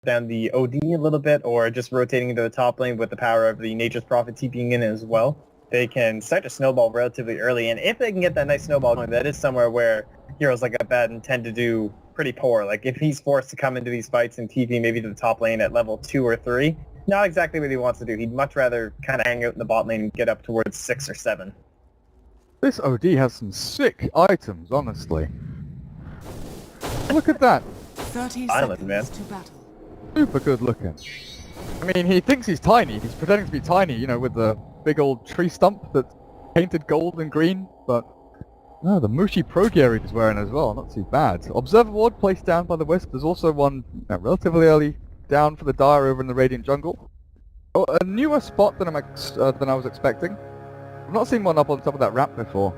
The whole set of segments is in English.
down the OD a little bit, or just rotating into the top lane with the power of the Nature's Prophet TPing in as well, they can start to snowball relatively early. And if they can get that nice snowball going, that is somewhere where heroes like Abaddon tend to do pretty poor. Like if he's forced to come into these fights and TP maybe to the top lane at level 2 or 3, not exactly what he wants to do. He'd much rather kind of hang out in the bot lane and get up towards 6 or 7. This OD has some sick items, honestly. Look at that. 30 Island, seconds man. to battle. Super good looking. I mean, he thinks he's tiny. He's pretending to be tiny, you know, with the big old tree stump that's painted gold and green, but no, the Mushi Pro gear he's wearing as well, not too bad. Observer ward placed down by the Wisp. There's also one relatively early down for the Dire over in the Radiant Jungle. Oh, a newer spot than I was expecting. I've not seen one up on top of that ramp before.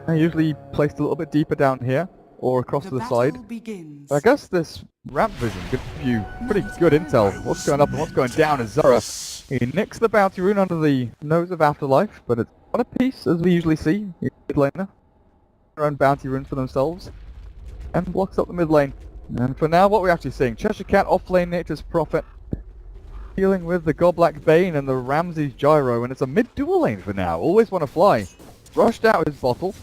They're usually placed a little bit deeper down here, or across to the side. Begins. I guess this ramp vision gives you pretty good intel. What's going up and what's going down is Zara. He nicks the bounty rune under the nose of Afterlife, but it's not a piece as we usually see in mid laner. Their own bounty runes for themselves, and blocks up the mid lane. And for now, what we're actually seeing, Cheshire Cat off lane Nature's Prophet, dealing with the Godblack Bane and the Ramses Gyro, and it's a mid dual lane for now. Always want to fly. Rushed out his bottle.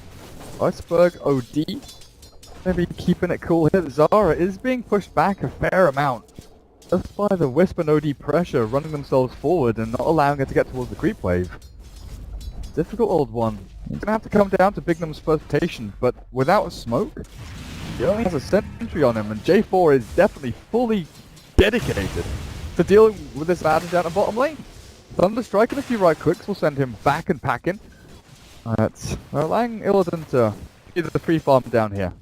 Iceberg OD. Maybe keeping it cool here. Zara is being pushed back a fair amount. Just by the Wisp and OD pressure running themselves forward and not allowing her to get towards the creep wave. Difficult old one. He's going to have to come down to Bignum's first rotation, but without a smoke, he only has a sentry on him, and J4 is definitely fully dedicated to dealing with this battle down the bottom lane. Thunderstrike and a few right clicks will send him back and packing. We're allowing Illidan to either the free farm down here.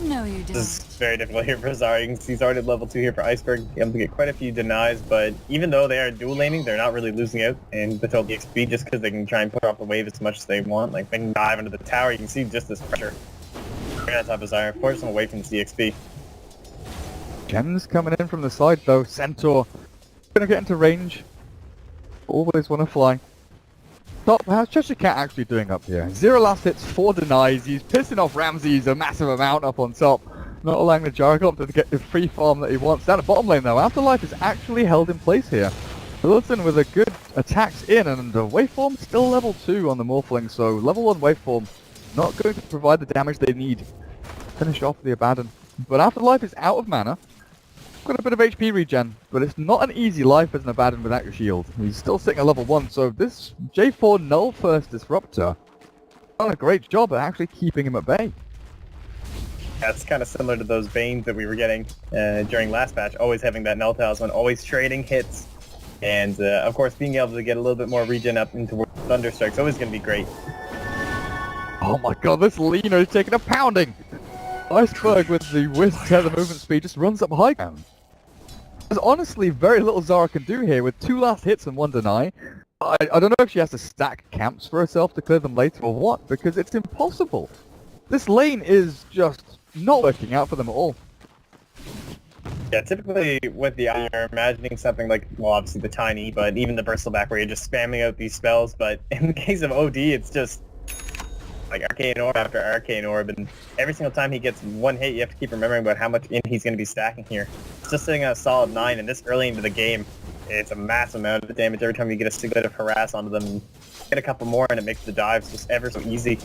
No, you don't. This is very difficult here for Zara. You can see he's already at level 2 here for Iceberg. Able to get quite a few denies, but even though they are dual laning, they're not really losing out in the total XP just because they can try and put off the wave as much as they want. Like, they can dive into the tower. You can see just this pressure. Right on top of Zara, force them away from the CXP. Gems coming in from the side though. Centaur gonna get into range. Always want to fly. Top, how's Cheshire Cat actually doing up here? 0 last hits, 4 denies. He's pissing off Ramses a massive amount up on top. Not allowing the Jargon to get the free farm that he wants. Down at bottom lane though, Afterlife is actually held in place here. Wilson with a good attacks in, and the waveform still level 2 on the Morphling, so level 1 waveform not going to provide the damage they need. Finish off the Abaddon. But Afterlife is out of mana. Got a bit of HP regen, but it's not an easy life as an Abaddon without your shield. He's still sitting at level 1, so this J4 Null First Disruptor done a great job at actually keeping him at bay. That's kind of similar to those Banes that we were getting during last patch, always having that Null Talisman, always trading hits, and of course being able to get a little bit more regen up into Thunderstrike's always going to be great. Oh my god, this Lina is taking a pounding! Iceberg with the Wisp tether movement speed just runs up high ground. There's honestly very little Zara can do here with 2 last hits and 1 deny. I don't know if she has to stack camps for herself to clear them later or what, because it's impossible. This lane is just not working out for them at all. Yeah, typically with the Eye, you're imagining something like, well, obviously the Tiny, but even the Bristleback where you're just spamming out these spells, but in the case of OD, it's just like Arcane Orb after Arcane Orb, and every single time he gets one hit, you have to keep remembering about how much in he's going to be stacking here. It's just sitting at a solid 9, and this early into the game, it's a massive amount of damage every time you get a single of harass onto them, and get a couple more, and it makes the dives just ever so easy.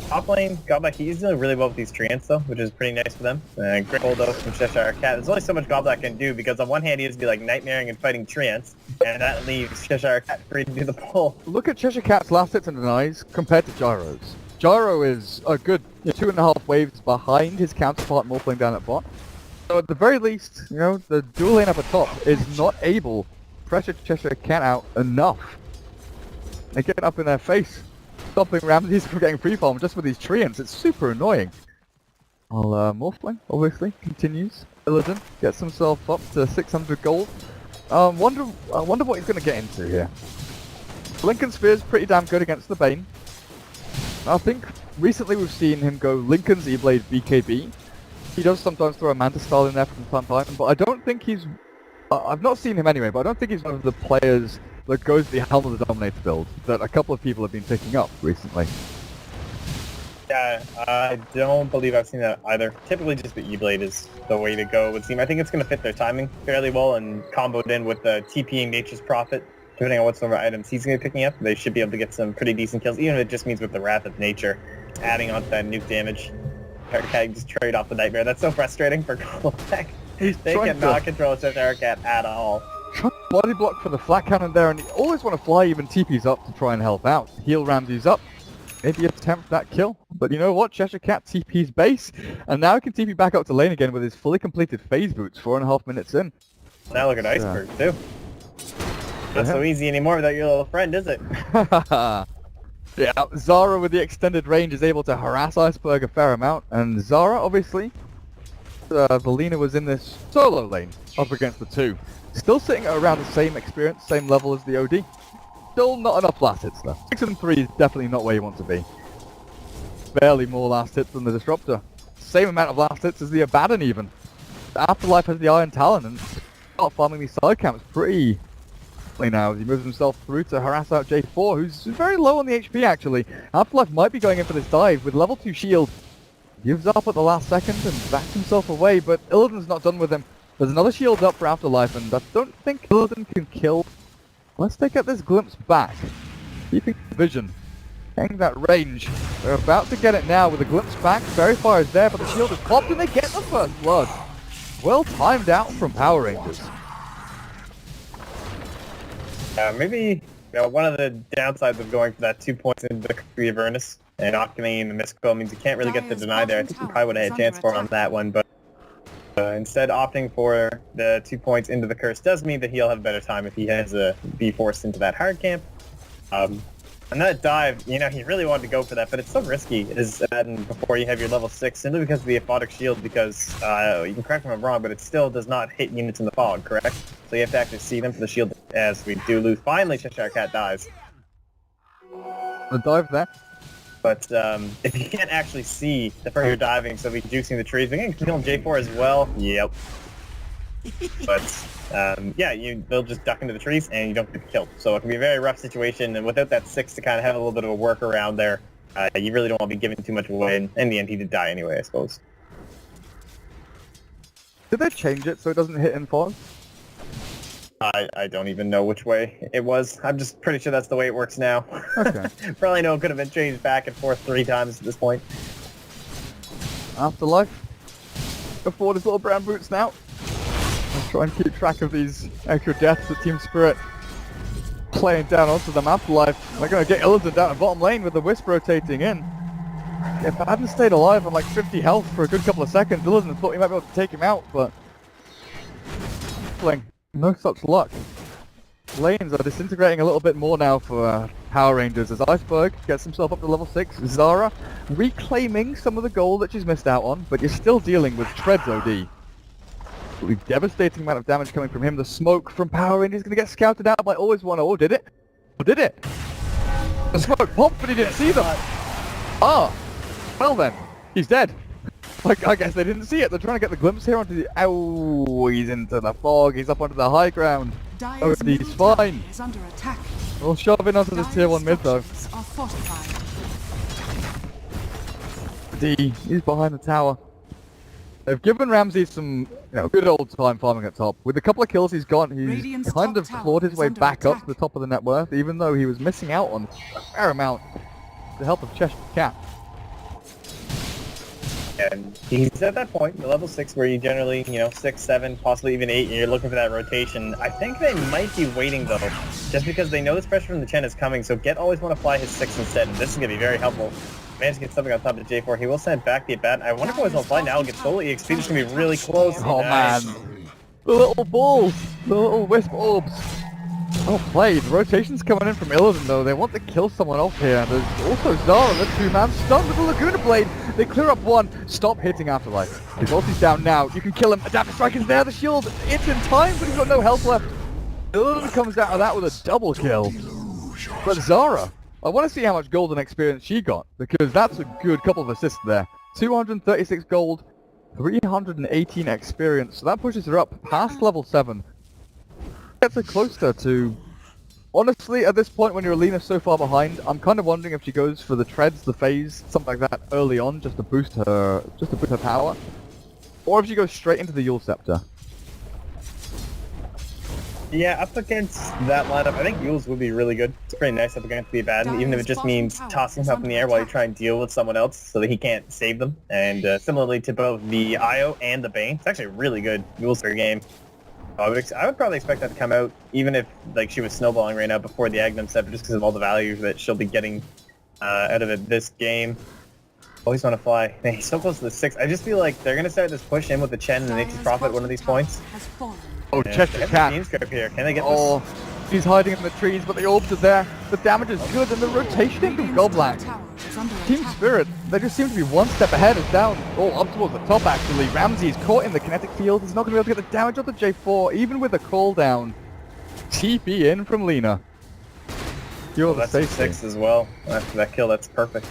Top lane, Godblack, he's doing really well with these treants though, which is pretty nice for them. Great pull though from Cheshire Cat. There's only so much Godblack can do, because on one hand he has to be like nightmaring and fighting treants, and that leaves Cheshire Cat free to do the pull. Look at Cheshire Cat's last hits and denies compared to Gyro's. Gyro is a good 2.5 waves behind his counterpart Morphling down at bot. So at the very least, you know, the dual lane up at top is not able to pressure Cheshire Cat out enough. They're getting up in their face, stopping Ramses from getting free farm just with these treants. It's super annoying. Well, Morphling obviously continues. Illidan gets himself up to 600 gold. I wonder what he's going to get into here. Lincoln Sphere's pretty damn good against the Bane. I think recently we've seen him go Lincoln Z-Blade BKB. He does sometimes throw a Manta style in there from time to time, but I don't think he's... I've not seen him anyway, but I don't think he's one of the players that goes the Helm of the Dominator build that a couple of people have been picking up recently. Yeah, I don't believe I've seen that either. Typically just the E-Blade is the way to go, it would seem. I think it's going to fit their timing fairly well, and comboed in with the TPing Nature's Prophet, depending on what sort of items he's going to be picking up, they should be able to get some pretty decent kills, even if it just means with the Wrath of Nature, adding on to that nuke damage. Hurricane just trade off the Nightmare. That's so frustrating for Golek. They cannot control Sith Hurricane at all. Trying to body block for the flat cannon there, and you always want to fly even TP's up to try and help out. Heal Ramses up. Maybe attempt that kill. But you know what? Cheshire Cat TP's base, and now he can TP back up to lane again with his fully completed phase boots 4.5 minutes in. Now look at Iceberg, too. Not so easy anymore without your little friend, is it? Yeah, Zara with the extended range is able to harass Iceberg a fair amount, and Zara, obviously, Valina was in this solo lane up against the two. Still sitting at around the same experience, same level as the OD. Still not enough last hits though. 6 and 3 is definitely not where you want to be. Barely more last hits than the Disruptor. Same amount of last hits as the Abaddon even. The Afterlife has the Iron Talon and start farming these side camps pretty now as he moves himself through to harass out J4, who's very low on the HP actually. Afterlife might be going in for this dive with level 2 shield. Gives up at the last second and backs himself away, but Illidan's not done with him. There's another shield up for Afterlife, and I don't think Illidan can kill unless they get this glimpse back. Keeping vision, getting that range. They're about to get it now with a glimpse back. Fairy Fire is there, but the shield is popped and they get the first blood. Well timed out from Power Rangers. Maybe one of the downsides of going for that 2 points into the Kree Avernus and Octane and Mystical means you can't really get the deny there. I think you probably would have had a chance for on that one, but instead opting for the 2 points into the curse does mean that he'll have a better time if he has be forced into that hard camp. And that dive, he really wanted to go for that, but it's so risky before you have your level 6, simply because of the aphotic shield, because you can correct me if I'm wrong, but it still does not hit units in the fog, correct? So you have to actually see them for the shield, as we do lose. Finally, Cheshire Cat dies. The dive there. But if you can't actually see the further you're diving, so we juicing the trees, we can kill J4 as well. Yep. But they'll just duck into the trees and you don't get killed. So it can be a very rough situation, and without that 6 to kind of have a little bit of a workaround there, you really don't want to be giving too much away. And in the end, he did die anyway, I suppose. Did they change it so it doesn't hit in fog? I don't even know which way it was. I'm just pretty sure that's the way it works now. Okay. Probably know it could have been changed back and forth 3 times at this point. Afterlife. Go forward his little brown boots now. Let's try and keep track of these extra deaths that Team Spirit playing down onto them. Afterlife. They're going to get Illidan down at bottom lane with the Wisp rotating in. If I hadn't stayed alive on like 50 health for a good couple of seconds, Illidan thought he might be able to take him out, but no such luck. Lanes are disintegrating a little bit more now for Power Rangers as Iceberg gets himself up to level 6. Zara reclaiming some of the gold that she's missed out on, but you're still dealing with Tread's OD. Devastating amount of damage coming from him. The smoke from Power Rangers is going to get scouted out by Always One. Oh, did it? Oh, did it? The smoke popped, but he didn't see them. Ah, well then, he's dead. I guess they didn't see it. They're trying to get the glimpse here onto the... Ow, he's into the fog. He's up onto the high ground. Oh, he's fine. We'll shove in onto this tier 1 mid though. D, he's behind the tower. They've given Ramsey some good old time farming at top. With a couple of kills he's got, he's kind of clawed his way back up to the top of the net worth, even though he was missing out on a fair amount with the help of Cheshire Cat. And he's at that point, the level 6, where you generally, 6, 7, possibly even 8, and you're looking for that rotation. I think they might be waiting, though, just because they know this pressure from the Chen is coming, so Get always want to fly his 6 instead, and this is going to be very helpful. Managed to get something on top of J4. He will send back the Abaddon. I wonder if always will fly now and get solo EXP. This is going to be really close. Oh, man. The little balls. The little wisp orbs. Well played. Rotation's coming in from Illidan though. They want to kill someone off here. There's also Zara, the 2-man stunned with the Laguna Blade. They clear up one. Stop hitting Afterlife. His ulti's down now. You can kill him. Adaptive Strike is there. The shield. It's in time, but he's got no health left. Illidan comes out of that with a double kill. But Zara, I want to see how much golden experience she got, because that's a good couple of assists there. 236 gold, 318 experience. So that pushes her up past level 7. Gets her closer to Honestly, at this point when your Alina so far behind, I'm kind of wondering if she goes for the treads, the phase, something like that early on, just to boost her power, or if she goes straight into the Yule Scepter. Yeah, up against that lineup, I think Yule's would be really good. It's pretty nice up against the Abaddon, even if it just means tossing him up in the air while you try and deal with someone else so that he can't save them. And similarly to both the Io and the Bane, it's actually a really good Yule's per game. I would probably expect that to come out, even if like she was snowballing right now before the Agnum Scepter, just because of all the value that she'll be getting out of it this game. Always want to fly. Man, he's so close to the 6. I just feel like they're going to start this push in with the Chen and the Nature's Prophet one of these points. Oh, Chester Cat. Here. Can they get oh, he's hiding in the trees, but the orbs are there. The damage is good, and the rotation from Goblank. Team Spirit, they just seem to be one step ahead. Is down. Oh, up towards the top, actually. Ramsey's caught in the kinetic field. He's not going to be able to get the damage on the J4, even with a call down. TP in from Lina. Well, that's a 6 as well. After that kill, that's perfect.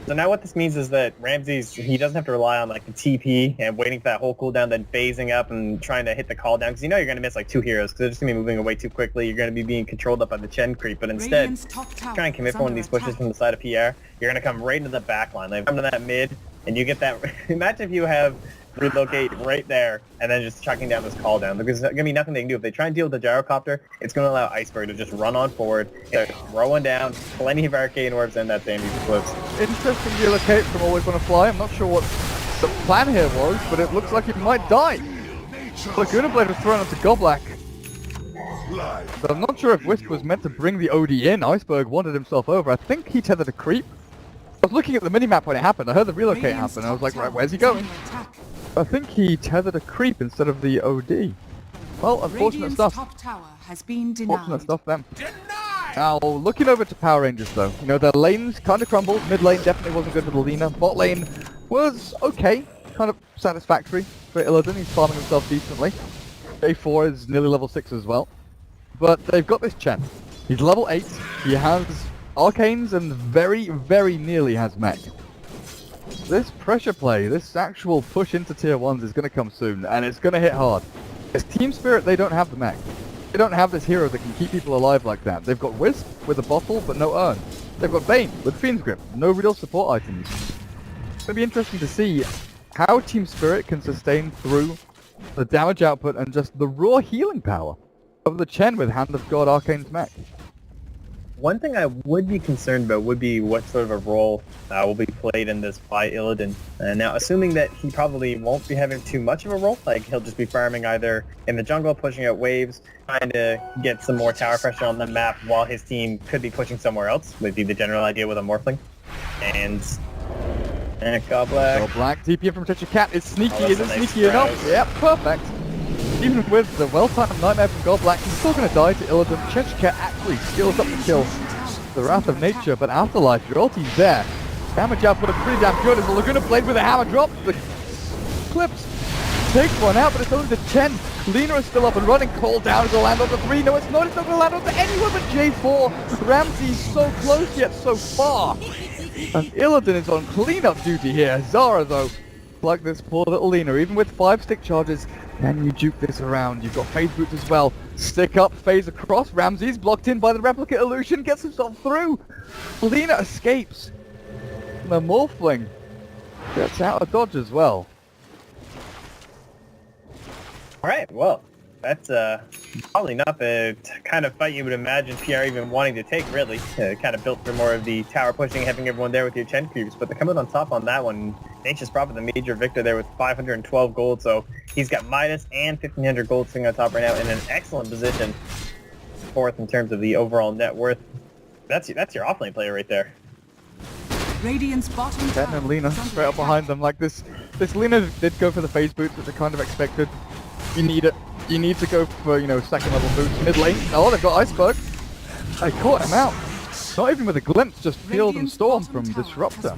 So now what this means is that Ramsey's, he doesn't have to rely on like the TP and waiting for that whole cooldown, then phasing up and trying to hit the call down, because you know you're going to miss like 2 heroes, because they're just going to be moving away too quickly. You're going to be being controlled up by the Chen creep, but instead, try and commit for one of these pushes from the side of PR. You're going to come right into the back line. They come to that mid, and you get that. Imagine if you have relocate right there, and then just chucking down this call down, because there's going to be nothing they can do. If they try and deal with the gyrocopter, it's going to allow Iceberg to just run on forward, start throwing down plenty of arcane orbs and that same eclipse. Interesting relocate from Always Wanna Fly. I'm not sure what the plan here was, but it looks like he might die. Laguna Blade was thrown onto Goblack. But I'm not sure if Wisp was meant to bring the OD in. Iceberg wanted himself over. I think he tethered a creep. I was looking at the minimap when it happened. I heard the relocate happen, and I was like, right, where's he going? I think he tethered a creep instead of the OD. Well, unfortunate stuff. Unfortunate stuff then. Now, looking over to Power Rangers though, you know, their lanes kind of crumbled. Mid lane definitely wasn't good for the Lina. Bot lane was okay, kind of satisfactory for Illidan. He's farming himself decently. A4 is nearly level 6 as well. But they've got this Chen. He's level 8. He has Arcanes and very, very nearly has Mech. This pressure play, this actual push into tier 1s is going to come soon, and it's going to hit hard. As Team Spirit, they don't have the mech. They don't have this hero that can keep people alive like that. They've got Wisp with a bottle, but no urn. They've got Bane with Fiend's Grip, no real support items. It's going to be interesting to see how Team Spirit can sustain through the damage output and just the raw healing power of the Chen with Hand of God Arcane's mech. One thing I would be concerned about would be what sort of a role will be played in this by Illidan. Now, assuming that he probably won't be having too much of a role, like he'll just be farming either in the jungle, pushing out waves, trying to get some more tower pressure on the map while his team could be pushing somewhere else, would be the general idea with a Morphling. And Goblack. Goblack, TP in from Cheshire Cat is sneaky, isn't sneaky enough? Yep, perfect. Even with the well-timed Nightmare from Goblack, he's still going to die to Illidan. Cheshire Cat actually skills up the kill. The Wrath of Nature, but Afterlife, your ulti's there. Damage output is pretty damn good as the Laguna Blade with a hammer drop. The Clips takes one out, but it's only the Chen. Lina is still up and running. Call down to land on the 3. No, it's not. It's not going to land on anyone but J4. Ramsey's so close yet so far. And Illidan is on cleanup duty here. Zara, though, like this poor little Lina, even with 5 stick charges, can you juke this around? You've got phase boots as well. Stick up, phase across. Ramsey's blocked in by the replicate illusion, gets himself through. Lina escapes. The Morphling gets out of dodge as well. Alright, well, that's probably not the kind of fight you would imagine PR even wanting to take, really. Kind of built for more of the tower pushing, having everyone there with your Chen cubes, but they're coming on top on that one. Nature's Prophet, the major victor there with 512 gold, so he's got Midas and 1500 gold sitting on top right now in an excellent position. 4th in terms of the overall net worth. That's your offlane player right there. Radiant's bottom Chen and Lina straight up behind them like this. This Lina did go for the phase boots, which I kind of expected. You need it. You need to go for, you know, second level boots. Mid lane. Oh, they've got Iceberg. They caught him out. Not even with a glimpse, just Field and Storm from Disruptor.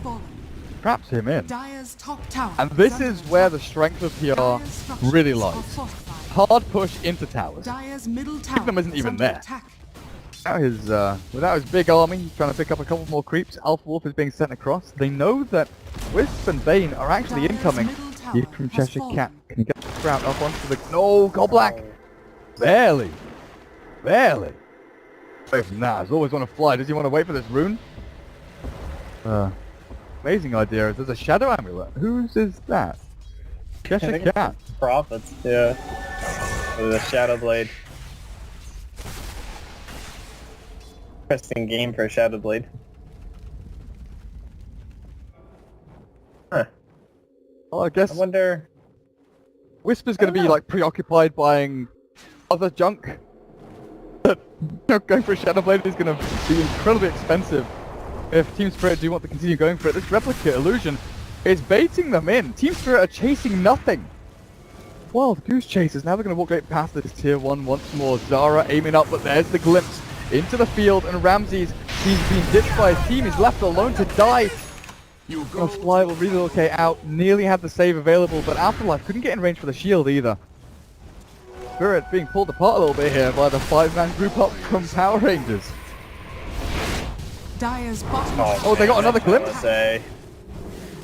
Traps him in. And this is where the strength of PR really lies. Hard push into towers. Magnum isn't even there. Without his big army, he's trying to pick up a couple more creeps. Alpha Wolf is being sent across. They know that Wisp and Bane are actually incoming. He's from Cheshire Cat. Can he get the sprout up onto the... No, Goblack! Barely. Barely. Away from that. He's always want to fly. Does he want to wait for this rune? Amazing idea. There's a shadow amulet. Whose is that? Cheshire Cat. Prophets, yeah. With a shadow blade. Interesting game for a shadow blade. Huh. Well, I guess I wonder. Whisper's going to be like preoccupied buying other junk. Going for a shadow blade is going to be incredibly expensive. If Team Spirit do want to continue going for it, this replicate illusion is baiting them in. Team Spirit are chasing nothing. Wild Goose Chasers, now they're going to walk right past this tier 1 once more. Zara aiming up, but there's the glimpse into the field, and Ramses, he's been ditched by his team, he's left alone to die. Gonna fly, will relocate out, nearly had the save available, but Afterlife couldn't get in range for the shield either. Spirit being pulled apart a little bit here by the 5-man group up from Power Rangers. Dire's bottom. Oh, they got another glimpse? Is that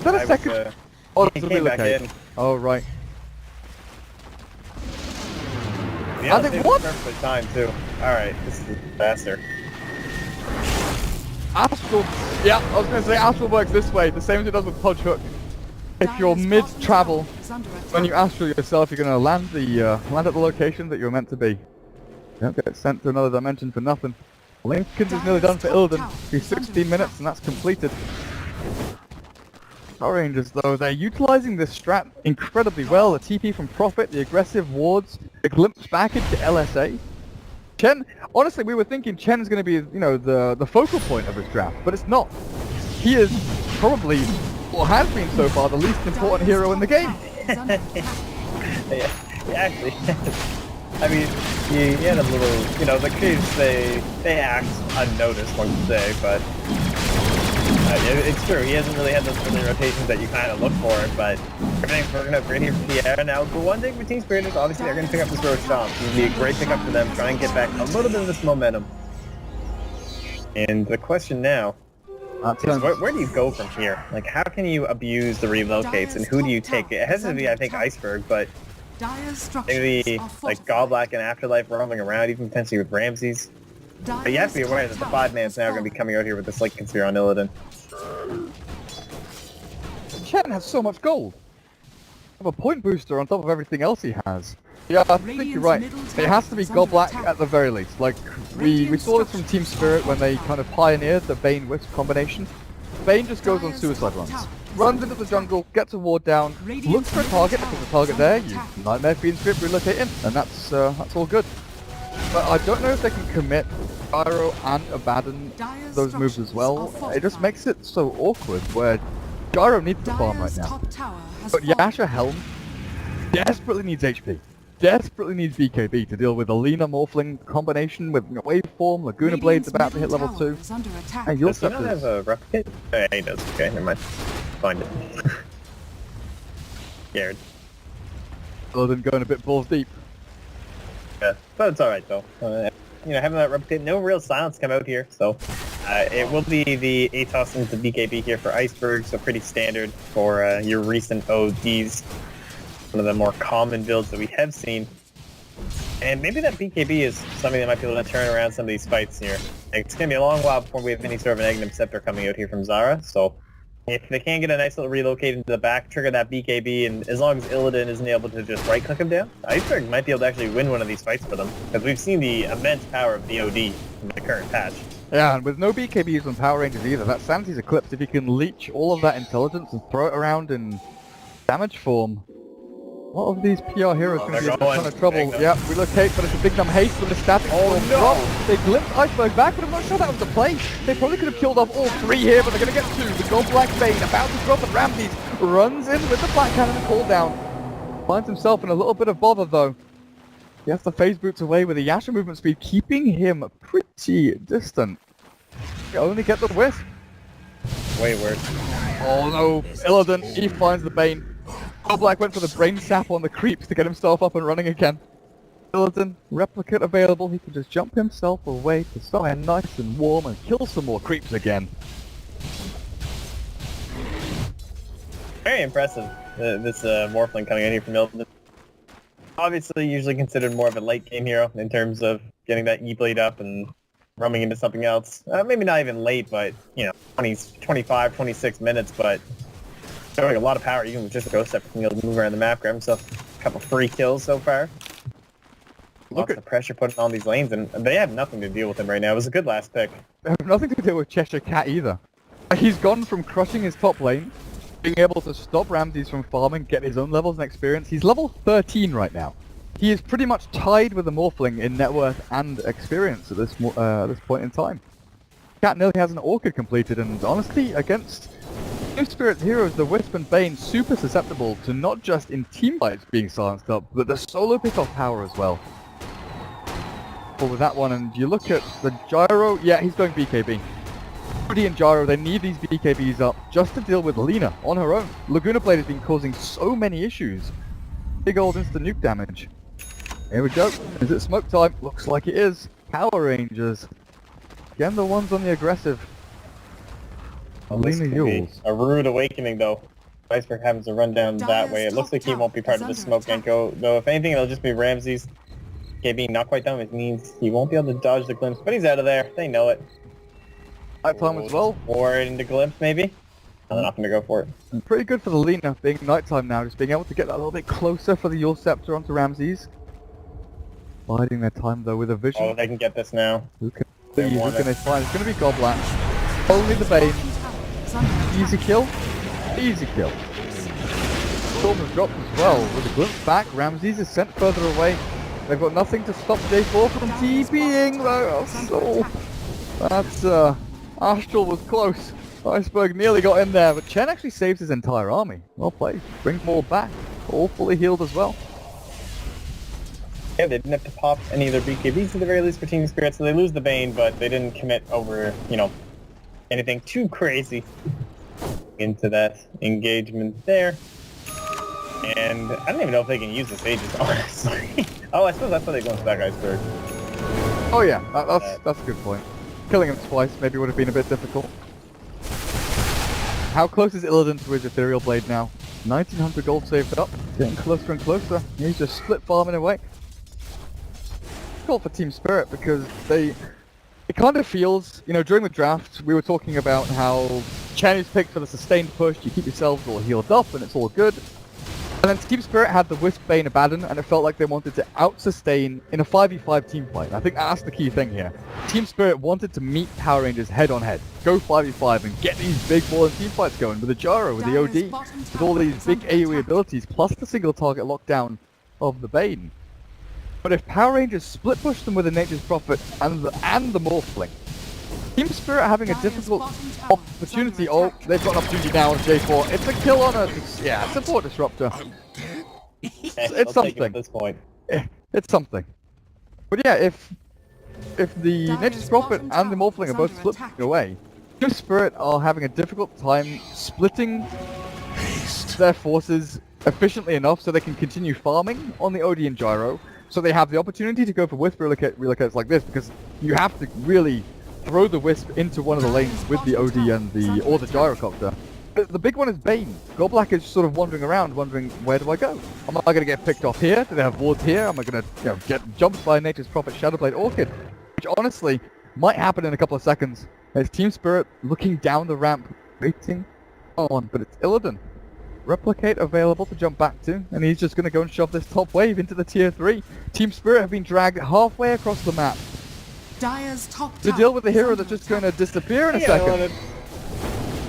a second? Oh, he it's a came back relocate. in. Oh, right. Yeah, And it what? perfect time too. Alright, this is faster. Astral, yeah, I was going to say Astral works this way, the same as it does with Podge Hook. If you're mid-travel, when you Astral yourself, you're going to land at the location that you're meant to be. You don't get sent to another dimension for nothing. Lincoln's is nearly done for Illidan. He's 16 minutes and that's completed. Power Rangers though, they're utilising this strat incredibly well. The TP from Prophet, the aggressive wards, the glimpse back into LSA. Chen, honestly we were thinking Chen's going to be, you know, the focal point of his draft, but it's not. He is probably, or has been so far, the least important hero in the game. Yeah, actually. I mean, he had a little, you know, the creeps, they act unnoticed, one could say, but it's true, he hasn't really had those early rotations that you kind of look for, but everything's working out great here for Pierre. Now, the one thing for Team Spirit is obviously they're going to pick up this Roche Stomp. It's going to be a great pickup for them, try and get back a little bit of this momentum. And the question now is where do you go from here? Like, how can you abuse the relocates, and who do you take? It has to be, I think, Iceberg, but maybe like Godblack and Afterlife roaming around, even potentially with Ramses. But you have to be aware that the 5-man's now going to be coming out here with this Liquipedia Sphere on Illidan. Chen has so much gold. Have a point booster on top of everything else he has. Yeah, I think you're right. It has to be Godblack at the very least. Like, we saw this from Team Spirit when they kind of pioneered the Bane-Wisp combination. Bane just goes on suicide runs. Runs into the jungle, gets a ward down, looks for a target, if there's a target there, you Nightmare Fiend Script, relocate in, and that's all good. But I don't know if they can commit Gyro and Abaddon those moves as well. It just makes it so awkward where Gyro needs the farm right now. But Yasha Helm desperately needs HP. Desperately needs BKB to deal with a Lina Morphling combination with Waveform, Laguna Blade's about to hit level 2. And Does he not have a replicate? Yeah, he does. Okay, never mind. Find it. Scared. Other than going a bit balls deep. Yeah, but it's alright though. You know, having that replicate, no real silence come out here, so it will be the ATOS into BKB here for Iceberg, so pretty standard for your recent ODs. One of the more common builds that we have seen. And maybe that BKB is something that might be able to turn around some of these fights here. It's going to be a long while before we have any sort of an Aghanim Scepter coming out here from Zara, so if they can get a nice little relocate into the back, trigger that BKB, and as long as Illidan isn't able to just right-click him down, Iceberg might be able to actually win one of these fights for them, because we've seen the immense power of VOD in the current patch. Yeah, and with no BKBs on Power Rangers either, that Sanity's Eclipse, if you can leech all of that intelligence and throw it around in damage form, a lot of these PR heroes are going to be in a ton of trouble. Yeah, relocate, but it's a big dumb haste with the static storm drop. They glimpse Iceberg back, but I'm not sure that was the play. They probably could have killed off all 3 here, but they're going to get 2. The Gold Black Bane about to drop, and Ramses runs in with the Black Cannon and call down. Finds himself in a little bit of bother though. He has to phase boots away with the Yasha movement speed, keeping him pretty distant. You only get the Wisp. Way worse. Oh no, Illidan, he finds the Bane. Black went for the brain sap on the creeps to get himself up and running again. Illidan, replicate available, he can just jump himself away to somewhere nice and warm and kill some more creeps again. Very impressive, this Morphling coming in here from Illidan. Obviously, usually considered more of a late game hero in terms of getting that E-Blade up and roaming into something else. Maybe not even late, but, you know, 25, 26 minutes, but showing a lot of power, even with just a ghost step, being able to move around the map, grab himself a couple free kills so far. Lots of pressure putting on these lanes, and they have nothing to deal with him right now. It was a good last pick. They have nothing to do with Cheshire Cat either. He's gone from crushing his top lane, being able to stop Ramses from farming, get his own levels and experience. He's level 13 right now. He is pretty much tied with the Morphling in net worth and experience at this point in time. Cat nearly has an Orchid completed, and honestly, against Team Spirit's heroes, the Wisp and Bane, super susceptible to not just in team fights being silenced up, but the solo pick-off power as well. But with that one, and you look at the Gyro, yeah, he's going BKB. Rudy and Gyro, they need these BKBs up just to deal with Lina on her own. Laguna Blade has been causing so many issues. Big old instant nuke damage. Here we go. Is it smoke time? Looks like it is. Power Rangers. Again, the ones on the aggressive. Lina Yules. A rude awakening, though. Iceberg happens to run down that way. It looks like he won't be part of the smoke gank, though. If anything, it'll just be Ramses. KB not quite done, which means he won't be able to dodge the glimpse, but he's out of there. They know it. Nighttime as well. Or into glimpse, maybe. No, they're not going to go for it. And pretty good for the Lina being nighttime now, just being able to get that a little bit closer for the Yule Scepter onto Ramses. Biding their time though with a vision. Oh, they can get this now. Who can they find? It's going to be Goblat. Only the Bane. Easy kill. Easy kill. Storm has dropped as well. With a glimpse back, Ramses is sent further away. They've got nothing to stop J4 from TPing though. Oh, that's Astral was close. Iceberg nearly got in there, but Chen actually saves his entire army. Well played. Brings more back. All fully healed as well. Yeah, they didn't have to pop any of their BKBs at the very least for Team Spirit, so they lose the Bane, but they didn't commit over, you know, anything too crazy into that engagement there. And I don't even know if they can use the Sages, honestly. Oh, I suppose that's why they go into that Iceberg. Oh yeah, that's a good point. Killing him twice maybe would have been a bit difficult. How close is Illidan to his Ethereal Blade now? 1900 gold saved up, getting closer and closer. He's just split farming away. Call for Team Spirit because it kind of feels, you know, during the draft we were talking about how Chen is picked for the sustained push, you keep yourselves all healed up and it's all good. And then Team Spirit had the Wisp, Bane, Abaddon, and it felt like they wanted to out-sustain in a 5v5 team fight. I think that's the key thing here. Team Spirit wanted to meet Power Rangers head-on-head, go 5v5 and get these big ball and team fights going with the Gyro, with the OD, with all these big AoE abilities, plus the single target lockdown of the Bane. But if Power Rangers split push them with the Nature's Prophet and the Morphling, Team Spirit are having a difficult opportunity. Oh, they've got an opportunity now on J4. It's a kill on a support disruptor. It's something. At this point. It's something. But yeah, if the Nature's Prophet and the Morphling are both split away, Team Spirit are having a difficult time splitting their forces efficiently enough so they can continue farming on the OD and Gyro. So they have the opportunity to go for Wisp relocates like this, because you have to really throw the Wisp into one of the lanes with the OD and the Gyrocopter. The big one is Bane. Goblack is sort of wandering around, wondering, where do I go? Am I going to get picked off here? Do they have wards here? Am I going to get jumped by Nature's Prophet Shadowblade Orchid? Which honestly might happen in a couple of seconds. There's Team Spirit looking down the ramp, waiting on, but it's Illidan. Replicate available to jump back to, and he's just going to go and shove this top wave into the tier 3. Team Spirit have been dragged halfway across the map to deal with the hero that's just going to disappear in a second.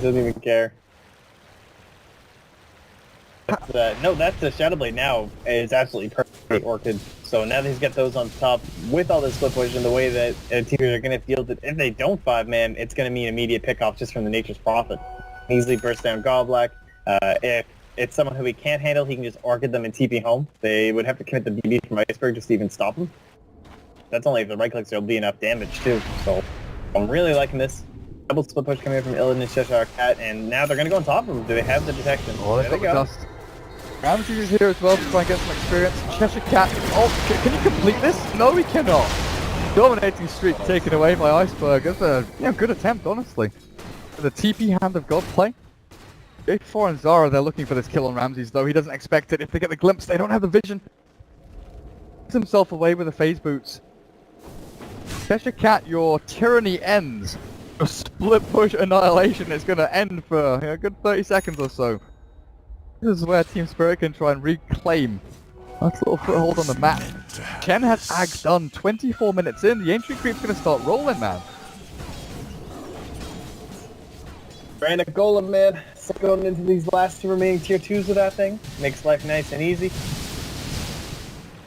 Doesn't even care. That's the Shadowblade now is absolutely perfect Orchid. So now that he's got those on top with all this split push and the way that teams are going to feel that if they don't 5-man, it's going to mean immediate pickoff just from the Nature's Prophet. Easily burst down Goblack. If it's someone who he can't handle, he can just Orchid them and TP home. They would have to commit the BB from Iceberg just to even stop him. That's only if the right clicks there'll be enough damage too. So I'm really liking this. Double split push coming in from Illidan and Cheshire Cat, and now they're going to go on top of him. Do they have the detection? Oh, they've got the dust. Ramses is here as well to try and get some experience. Cheshire Cat, can he complete this? No, he cannot. Dominating streak taken away by Iceberg. That's a good attempt, honestly. The TP Hand of God play. J4 and Zara, they're looking for this kill on Ramses, though. He doesn't expect it. If they get the glimpse, they don't have the vision. Puts himself away with the phase boots. Cheshire Cat, your tyranny ends. Your split push annihilation is going to end for a good 30 seconds or so. This is where Team Spirit can try and reclaim a little foothold on the map. Chen has Ag done 24 minutes in. The entry creep's going to start rolling, man. Brand a golem, man. So going into these last 2 remaining tier 2s of that thing makes life nice and easy.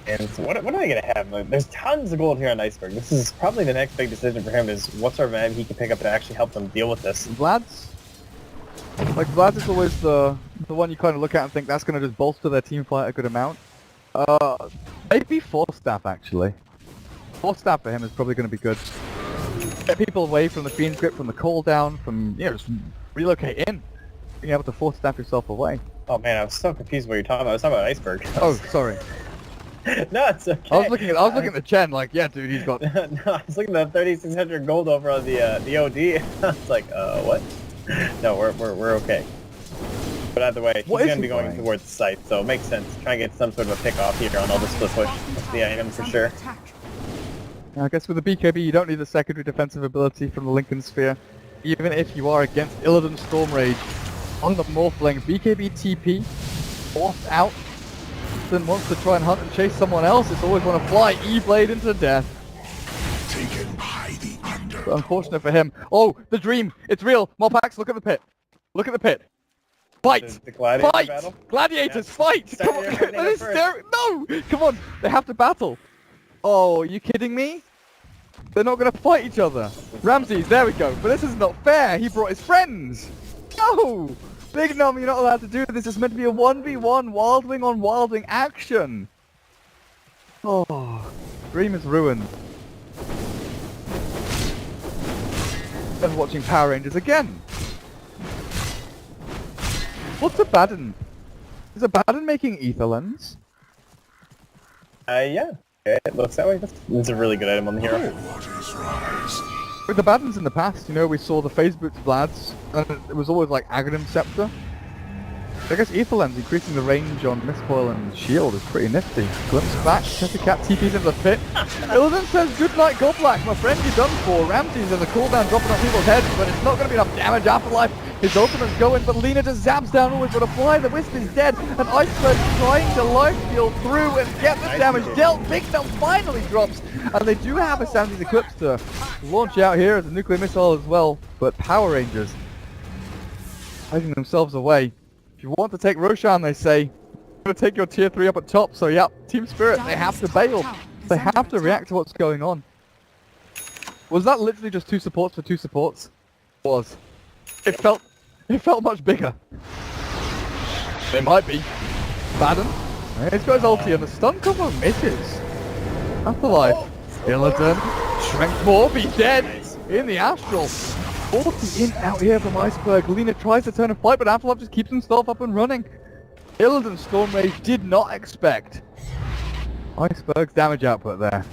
And so what am I going to have? Like, there's tons of gold here on Iceberg. This is probably the next big decision for him, is what sort of map he can pick up to actually help them deal with this. Vlad's? Like, Vlad's is always the one you kind of look at and think that's going to just bolster their team fight a good amount. Maybe Force Staff, actually. Force Staff for him is probably going to be good. Get people away from the Fiend's Grip, from the cooldown, from, just relocate in. Being able to Force Staff yourself away. Oh man, I was so confused what you're talking about. I was talking about Iceberg. Oh, sorry. No, it's okay. I was looking at Chen, like, yeah, dude, he's got... No, I was looking at 3,600 gold over on the OD. I was like, what? No, we're okay. But either way, he's going to be going towards the site, so it makes sense. Try and get some sort of a pick off here on all the split push. That's the item for sure. I guess with the BKB, you don't need the secondary defensive ability from the Lincoln Sphere. Even if you are against Illidan Storm Rage on the Morph lane, BKB TP, forced out, then wants to try and hunt and chase someone else. It's always want to fly E-Blade into death. Taken by the under. But unfortunate for him. Oh, the dream! It's real! Mopax, look at the pit! Look at the pit! Fight! The gladiator Fight! battle? Gladiators, Yeah. fight! Start Come on! your That is first. no! Come on! They have to battle! Oh, are you kidding me? They're not going to fight each other. Ramses, there we go. But this is not fair. He brought his friends. No! Big Num, you're not allowed to do this. It's meant to be a 1v1 Wildwing on Wildwing action. Oh, dream is ruined. And watching Power Rangers again. What's Abaddon? Is Abaddon making Ether Lens? Yeah. Okay, it looks that way. That's a really good item on the hero. Waters rise. With the Abaddons in the past, we saw the phase boots Vlads, and it was always like Aghanim Scepter. I guess Ether Lens increasing the range on Mistcoil and Shield is pretty nifty. Glimpse back, Cheshire Cat TP's into the pit. Illidan says, good night, Godblack, my friend, you're done for. Ramses has a cooldown dropping on people's heads, but it's not going to be enough damage. Afterlife, his ultimate's going, but Lena just zaps down, always going to fly. The Wisp is dead, and Iceberg trying to life steal through and get the damage dealt. Big Num finally drops, and they do have a Sandy's Eclipse to launch out here as a nuclear missile as well, but Power Rangers hiding themselves away. If you want to take Roshan, they say, you're going to take your tier 3 up at top, so yeah, Team Spirit, they have to bail. They have to react to what's going on. Was that literally just 2 supports for 2 supports? It was. It felt much bigger. It might be. Baden. He's got his ulti and the stun combo misses. Afterlife. Illidan. Strength Morph, he's dead. In the Astral. 40 in out here from Iceberg. Lena tries to turn a fight, but Afterlife just keeps himself up and running. Illidan Storm Rage did not expect Iceberg's damage output there.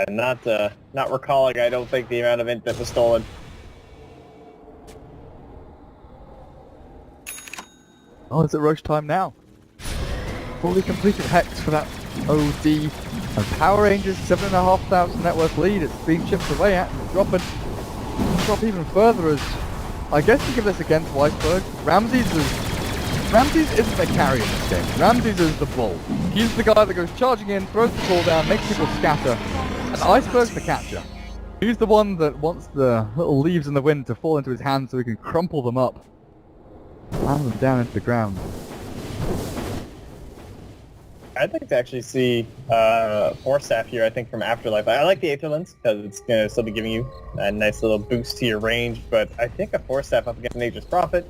Not recalling, I don't think, the amount of int that was stolen. Oh, is it Roche time now? Fully completed Hex for that OD. And Power Rangers, 7,500 net worth lead. It's being chipped away at and dropping. Drop even further as, I guess you give this again to Iceberg. Ramses isn't the carry in this game. Ramses is the bull. He's the guy that goes charging in, throws the ball down, makes people scatter. And Iceberg's the catcher. He's the one that wants the little leaves in the wind to fall into his hands so he can crumple them up. Slam them down into the ground. I'd like to actually see Force Staff here, I think, from Afterlife. I like the Aether Lens, because it's going to still be giving you a nice little boost to your range, but I think a Force Staff up against Nature's Prophet,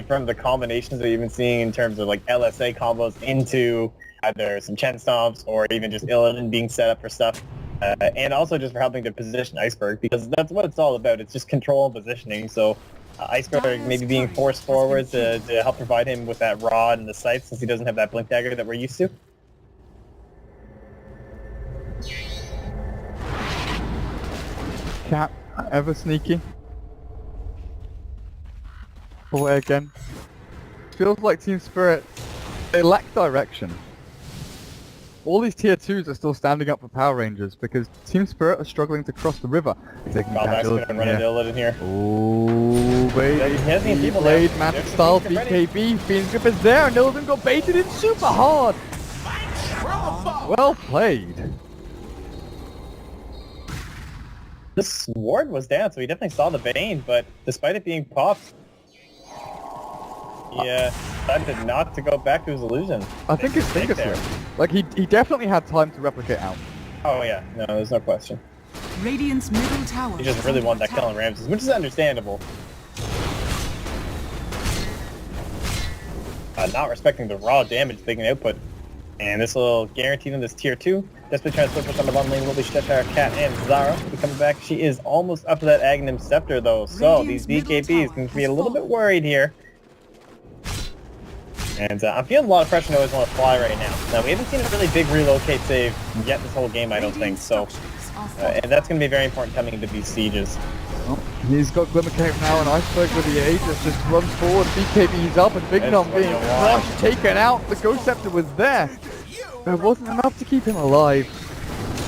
from the combinations that you've been seeing in terms of like LSA combos into either some Chen Stomps or even just Illidan being set up for stuff, and also just for helping to position Iceberg, because that's what it's all about. It's just control and positioning, so Iceberg maybe being forced forward to help provide him with that rod and the sight, since he doesn't have that blink dagger that we're used to. Cat, ever sneaky. Away again. Feels like Team Spirit, they lack direction. all these tier 2s are still standing up for Power Rangers because Team Spirit are struggling to cross the river. Taking Godlike's gonna run into Illidan here. Oh, baby. He has any people Blade, down. Magic There's Style, the Phoenix Grip BKB, Phoenix Grip is there, and Illidan got baited in super hard. Well played. This ward was down, so he definitely saw the Bane, but despite it being popped, he decided not to go back to his illusion. I think his finger there. slipped. Like, he definitely had time to replicate out. Oh yeah, no, there's no question. Radiant's middle tower. He just really wanted that kill on Ramses, which is understandable. Not respecting the raw damage they can output. And this will guarantee them this tier 2. Desperately trying to split push on the bottom lane will be Spitfire, Cat, and Zara. Will be coming back. She is almost up to that Aghanim Scepter though, so these BKBs can be a little bit worried here. And I'm feeling a lot of pressure to always want to fly right now. Now, we haven't seen a really big relocate save yet this whole game, I don't think, so... and that's going to be very important coming into these sieges. Well, he's got Glimmer Cape now, and Iceberg with the Aegis just runs forward. BKB's up, and Big Nom being crushed, taken out. The Ghost Scepter was there. There wasn't enough to keep him alive.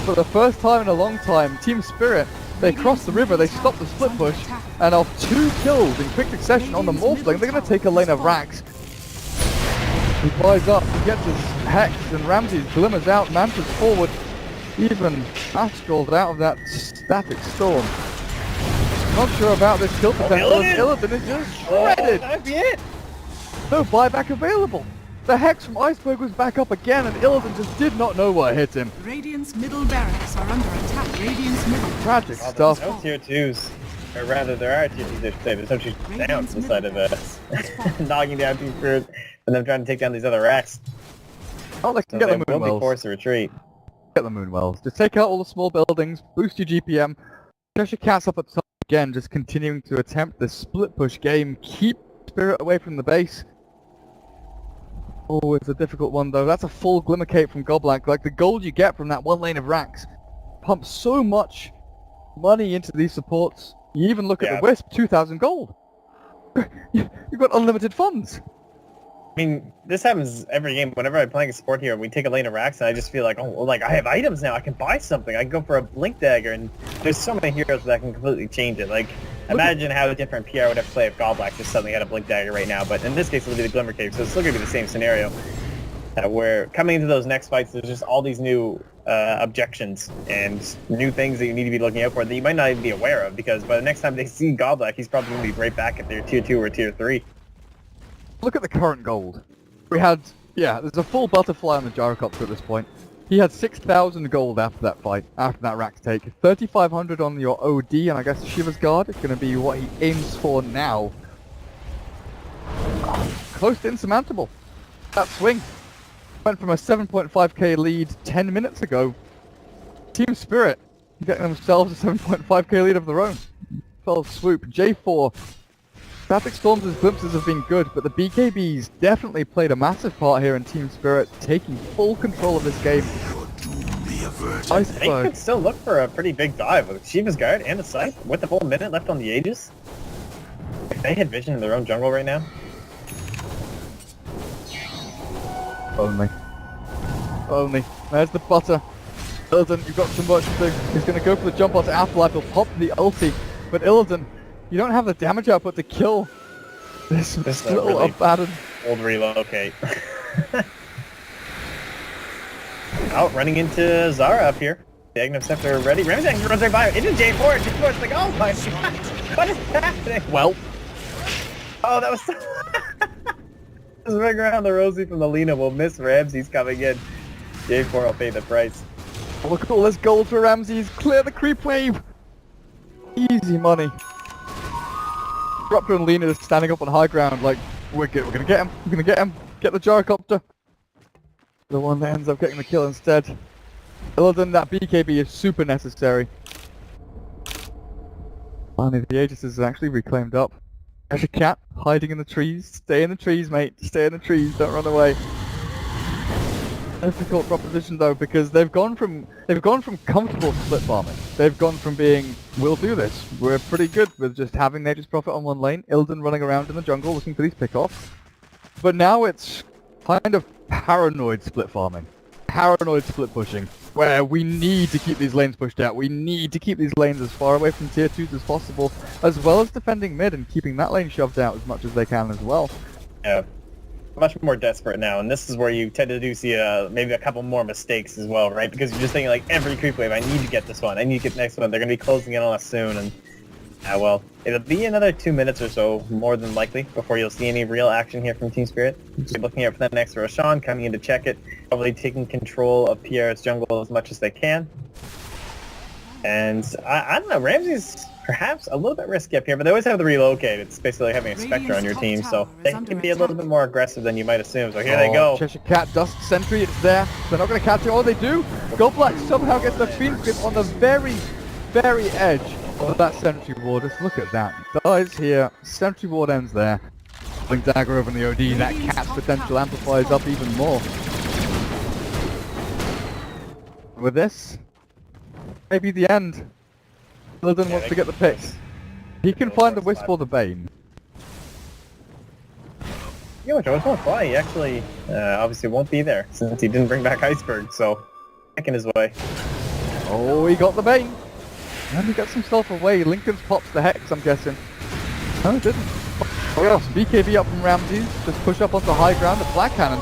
For the first time in a long time, Team Spirit, they crossed the river, they stopped the split push, and off 2 kills in quick succession on the Morph lane, they're going to take a lane of Rax. He flies up, he gets his Hex, and Ramses glimmers out, Manta's forward, even Astral's out of that static storm. Not sure about this kill potential, Illidan is just shredded! That'd be it! No buyback available! The Hex from Iceberg was back up again, and Illidan just did not know what hit him. Radiant's middle barracks are under attack. Radiant's middle. Tragic Oh, stuff. there's no tier 2s. Or rather, there are tier 2s, I should say. There's no tier 2s down to the side of knocking down Team Spirit and then trying to take down these other racks. Oh, they can So get they the will be Moonwells. forced to retreat. Get the Moonwells. Just take out all the small buildings, boost your GPM. Cheshire Cat's up at the top again, just continuing to attempt this split push game. Keep Spirit away from the base. Oh, it's a difficult one though. That's a full Glimmer Cape from Goblank. Like, the gold you get from that one lane of racks pumps so much money into these supports. You even look at the Wisp, 2,000 gold. You've got unlimited funds. I mean, this happens every game. Whenever I'm playing a support hero, we take a lane of racks, and I just feel like, oh, like I have items now. I can buy something. I can go for a Blink Dagger, and there's so many heroes that can completely change it. Like, imagine how different PR would have to play if Godblack just suddenly had a Blink Dagger right now. But in this case, it'll be the Glimmer Cave, so it's still going to be the same scenario. Where coming into those next fights, there's just all these new objections and new things that you need to be looking out for that you might not even be aware of, because by the next time they see Godblack, he's probably going to be right back at their tier 2 or tier 3. Look at the current gold. We had, there's a full butterfly on the gyrocopter at this point. He had 6,000 gold after that fight, after that rack take. 3,500 on your OD, and I guess Shiva's Guard is going to be what he aims for now. Close to insurmountable. That swing went from a 7.5k lead 10 minutes ago. Team Spirit getting themselves a 7.5k lead of their own. Fell swoop. J4. Static Storms' glimpses have been good, but the BKBs definitely played a massive part here in Team Spirit, taking full control of this game. They could still look for a pretty big dive with Shiva's Guard and the Scythe with the full minute left on the Aegis. If they had vision in their own jungle right now. Only. There's the butter. Illidan, you've got too much to do. He's going to go for the jump onto Afterlife. He'll pop the ulti. But Illidan, you don't have the damage output to kill this little really abandoned old relocate. Out running into Zara up here. The Aghanim Scepter ready. Ramsey actually runs right by him. Into J4. J4's like, oh my god. What is happening? Well. Oh, that was so... Just ring around the Rosie from the Lena will miss Ramsey's coming in. J4 will pay the price. Look at all this gold for Ramses. Clear the creep wave. Easy money. Raptor and Lena is standing up on high ground like, we're gonna get him. We're gonna get him. Get the gyrocopter. The one that ends up getting the kill instead. Illidan, that BKB is super necessary. Finally, the Aegis is actually reclaimed up. There's a cat hiding in the trees. Stay in the trees, mate. Stay in the trees. Don't run away. Difficult proposition though, because they've gone from comfortable split farming. They've gone from being, we'll do this. We're pretty good with just having Nature's Prophet on one lane, Illidan running around in the jungle looking for these pickoffs. But now it's kind of paranoid split farming. paranoid split pushing, where we need to keep these lanes pushed out. We need to keep these lanes as far away from tier 2s as possible, as well as defending mid and keeping that lane shoved out as much as they can as well. Yeah. Much more desperate now, and this is where you tend to do see maybe a couple more mistakes as well, right? Because you're just thinking like every creep wave, I need to get this one, I need to get the next one. They're going to be closing in on us soon, and well, it'll be another 2 minutes or so, more than likely, before you'll see any real action here from Team Spirit. Just looking out for the next Roshan coming in to check it, probably taking control of Pierre's jungle as much as they can. And I don't know, Ramsey's perhaps a little bit risky up here, but they always have the relocate. It's basically like having a Spectre on your team, so they can be a little bit more aggressive than you might assume. So here they go. Cheshire Cat, Dust Sentry, it's there. They're not going to catch it. Oh, they do. Gold Black somehow gets the Phoenix Grip on the very, very edge of that Sentry Ward. Just look at that. Dies here. Sentry Ward ends there. Blink Dagger over in the OD. That Cat's potential amplifies up even more. With this, maybe the end. Illidan wants to get the picks. He can find the Wisp or the Bane. Yeah, which I was going to fly. He actually obviously won't be there since he didn't bring back Iceberg, so in his way. Oh, he got the Bane. And he gets himself away. Lincoln's pops the Hex, I'm guessing. No, it didn't. Oh yes, BKB up from Ramses. Just push up onto high ground. The Black Cannon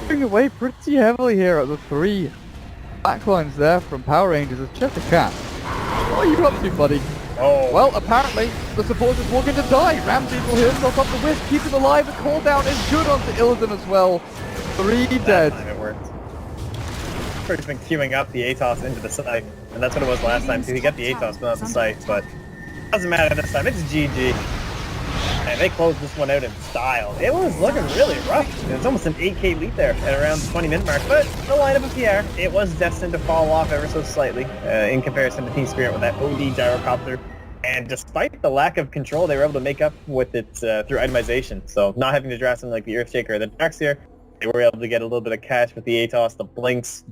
moving away pretty heavily here at the 3 backlines there from Power Rangers. It's Cheshire Cat. What are you up to, buddy? Oh. Well, apparently, the supporters is walking to die. Ramses will heal himself up the Wisp, keep him alive. The call down is good onto Illidan as well. 3 dead. That time it worked. He's been queuing up the ATOS into the site, and that's what it was last time too. He got the ATOS but not the site, but doesn't matter this time. It's GG. And they closed this one out in style. It was looking really rough. It was almost an 8k lead there at around the 20-minute mark, but the lineup of Pierre, it was destined to fall off ever so slightly in comparison to Team Spirit with that OD gyrocopter. And despite the lack of control, they were able to make up with it through itemization. So not having to draft something like the Earthshaker or the Darkseer, they were able to get a little bit of cash with the ATOS, the Blinks,